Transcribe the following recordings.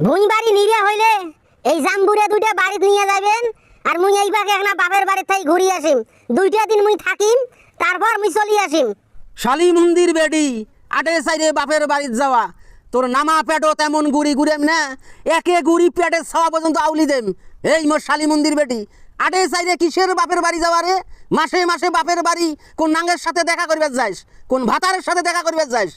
ভুঁই বাড়ি নিরে হইলে এই জাম্বুরে দুইটা বাড়ি নিয়ে যাবেন। আর মুই এই বাগে একটা বাপের বাড়ি থেকে ঘুরি আসিম, 2টা দিন মুই থাকিম, তারপর মুই চলি আসিম। শালি মন্দির বেডি আটে সাইডে বাপের বাড়ির যাওয়া, তোর নামা পেটও তেমন গুড়ি ঘুরেম না, একে গুড়ি পেটের ছাওয়া পর্যন্ত আউলি দেম। এই মোর শালি মন্দির বেটি, আটে সাইডে কিসের বাপের বাড়ি যাওয়া রে? মাসে মাসে বাপের বাড়ি কোন নাঙ্গের সাথে দেখা করবে যাস, কোন ভাতারের সাথে দেখা করবে যাস?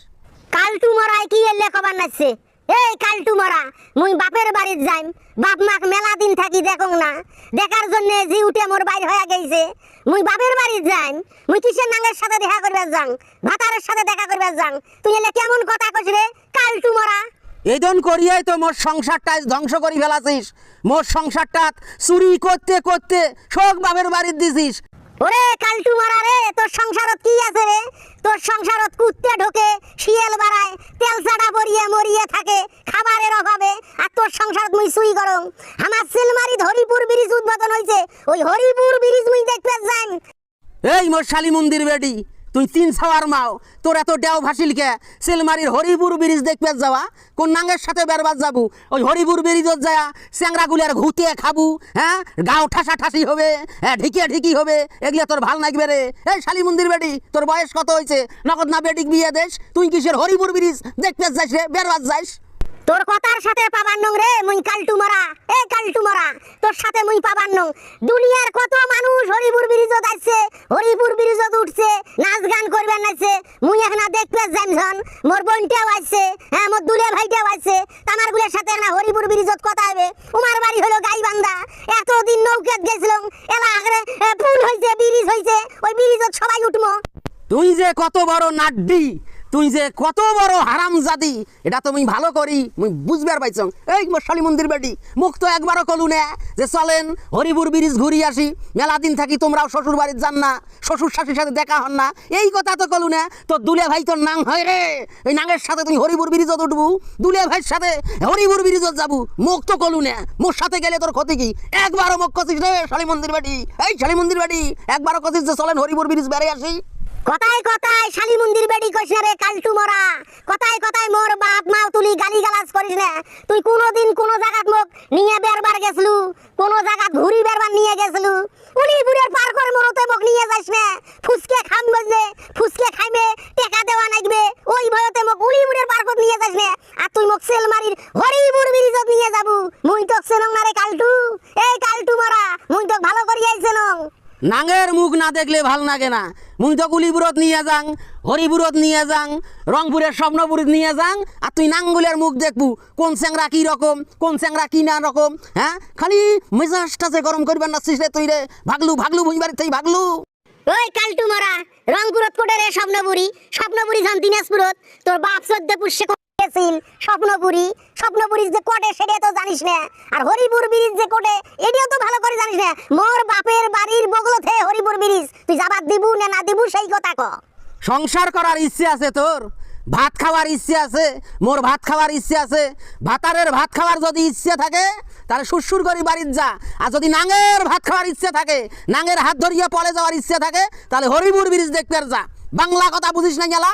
কালটু মরাই কি এলে কবার নাচছে? এই কালটু মরা, মুই বাপের বাড়িত যাইম, বাপ মাক মেলা দিন থাকি দেখং না, দেখার জন্য জি উঠে মোর বাইর হয়ে গেছে। মুই বাপের বাড়িত যাইম, মুই কিসের নাঙ্গের সাথে দেখা করবে যাং, ভাতারের সাথে দেখা করবে যাং? তুই এলে কেমন কথা কইছ রে কালটু মরা? এইদন করিয়াই তো মোর সংসারটা ধ্বংস করি ফেলাছিস। মোর সংসারটা চুরি করতে করতে শোক বাপের বাড়ির দিছিস। ওরে কালটু মারা রে, তোর সংসারত কি আছে রে? তোর সংসারত কুত্তে ঢোকে, শিয়াল বাড়ায়, তেল চাটা পরিয়ে মরিয়ে থাকে খাবারের অভাবে, আর তোর সংসারত মুই সুই গরম। আমার সিলমারিত হরিপুর ব্রিজ উদ্বোধন হইছে, ওই হরিপুর ব্রিজ মুই দেখতে যাইম। এই মোর শালি মন্দির বেটি, তুই 3 ছাওয়ার মাও, তোর এত ডেও ভাসিল কে? সেলমারির হরিপুর ব্রিজ দেখবে যাওয়া, কোন নাঙ্গের সাথে বেরবাদ যাবু? ওই হরিপুর ব্রিজত যায় চ্যাংরাগুলার ঘুতে খাবু, হ্যাঁ, গাও ঠাসা ঠাসি হবে, হ্যাঁ, ঢিকিয়া ঢিকি হবে, এগুলো তোর ভাল লাগবে রে? এই শালি মন্দির বেটি, তোর বয়স কত হয়েছে? নগদ না বেটিক বিয়ে দেশ, তুই কিসের হরিপুর ব্রিজ দেখতে যাইস রে, বেরবাদ যাইস? তোর কথার সাথে পাবার নং রে মুই কালটু মরা। এই কালটু মরা, তোর সাথে মুই পাবার নং। দুনিয়ার কত মানুষ হরিপুর ব্রিজত আসছে, হরিপুর ব্রিজত উঠছে, নাচ গান করবেন নাচছে, মুই এখন দেখতে যাইমছন। মোর বোনটাও আসছে, হ্যাঁ, মোর দুলে ভাইটাও আসছে, আমার গুলের সাথে না হরিপুর ব্রিজত কথা হবে। উমার বাড়ি হলো গাইবান্ধা, এতদিন নৌকাত গেছিলাম, এলা আগরে পুল হইছে, ব্রিজ হইছে, ওই ব্রিজত সবাই উঠমো। তুই যে কত বড় নাড্ডি, তুই যে কত বড় হারামজাদি, এটা তো মুই ভালো করি মুই বুঝবার পাইছং। এই মোর শালি মন্দির বেটি, মুখ তো একবারও কলু না যে চলেন হরিপুর ব্রিজ ঘুরি আসি, মেলা দিন থাকি, তোমরাও শ্বশুর বাড়ির যান না, শ্বশুর শাশুর সাথে দেখা হন না, এই কথা তো কলু না। তোর দুলে ভাই তোর নাং হয় রে, এই নাঙের সাথে তুই হরিপুর ব্রিজত উঠবু, দুলে ভাইয়ের সাথে হরিপুর ব্রিজত যাবু, মুখ তো কলু না। মোর সাথে গেলে তোর ক্ষতি কি? একবারও মুখ কছিস রে শালি মন্দির বেটি? এই শালি মন্দির বেটি, একবারও কছিস যে চলেন হরিপুর ব্রিজ বেড়ে আসি? কথায় কথায় শালি মন্দির বেড়ি কইছ না রে কালটু মরা। কথায় কথায় মোর বাপ মাও তুলি গালি গালাজ করিস না। তুই কোনোদিন কোনো জায়গাত মোক নিয়ে বেরবার গেছলু, কোনো জায়গাত ঘুরি বেরবার নিয়ে গেছলু, উলিপুরের পার করে মরতে মোক নিয়ে যাইস না। ফুসকে খাম বললে ফুসকে খাইবে, টাকা দেওয়া লাগবে, ওই ভয়তে মোক উলিপুরের পার করে নিয়ে যাইস না। আর তুই মোক সেলমারির হরিপুর ব্রিজত নিয়ে যাবু, মুই তোক চেনং না রে কালটু। এই কালটু মরা, মুই তোক ভালো করি আইছেন। নাঙের মুখ না দেখলে ভাল লাগে না। মুই তো গুলিপুরত নিয়ে যাং, হরিপুরত নিয়ে যাং, রংপুরের স্বপ্নপুরত নিয়ে যাং, আর তুই নাঙ্গুলের মুখ দেখবু কোন চ্যাংরা কি রকম, কোন চ্যাংরা কি না রকম, হ্যাঁ, খালি মেজাজটা যে গরম করবার নাচ্ছিস রে তুই রে। ভাগলু ভাগলু ভুঁই বাড়ির থেকে ভাগলু। ওই কালটু মরা, রংপুরত কোটে রে স্বপ্নপুরি, স্বপ্নপুরি যান দিনাজপুরত, তোর বাপ চোদ্দে পুষ্যে গেছিল স্বপ্নপুরি, স্বপ্নপুরি যে কোটে সেটা তো জানিস না, আর হরিপুর ব্রিজ যে কোটে এটাও তো ভালো করে জানিস না। মোর বাপের বাড়ির বগলতে হরিপুর ব্রিজ, তুই যাবার দিবু না না দিবু সেই কথা ক। সংসার করার ইচ্ছে আছে তোর, ভাত খাওয়ার ইচ্ছে আছে, মোর ভাত খাওয়ার ইচ্ছে আছে। ভাতারের ভাত খাওয়ার যদি ইচ্ছে থাকে তাহলে সুরসুর করে বাড়ির যা, আর যদি নাঙের ভাত খাওয়ার ইচ্ছে থাকে, নাঙের হাত ধরিয়ে পলে যাওয়ার ইচ্ছে থাকে, তাহলে হরিপুর ব্রিজ দেখতে যা। বাংলা কথা বুঝিস না গেলা?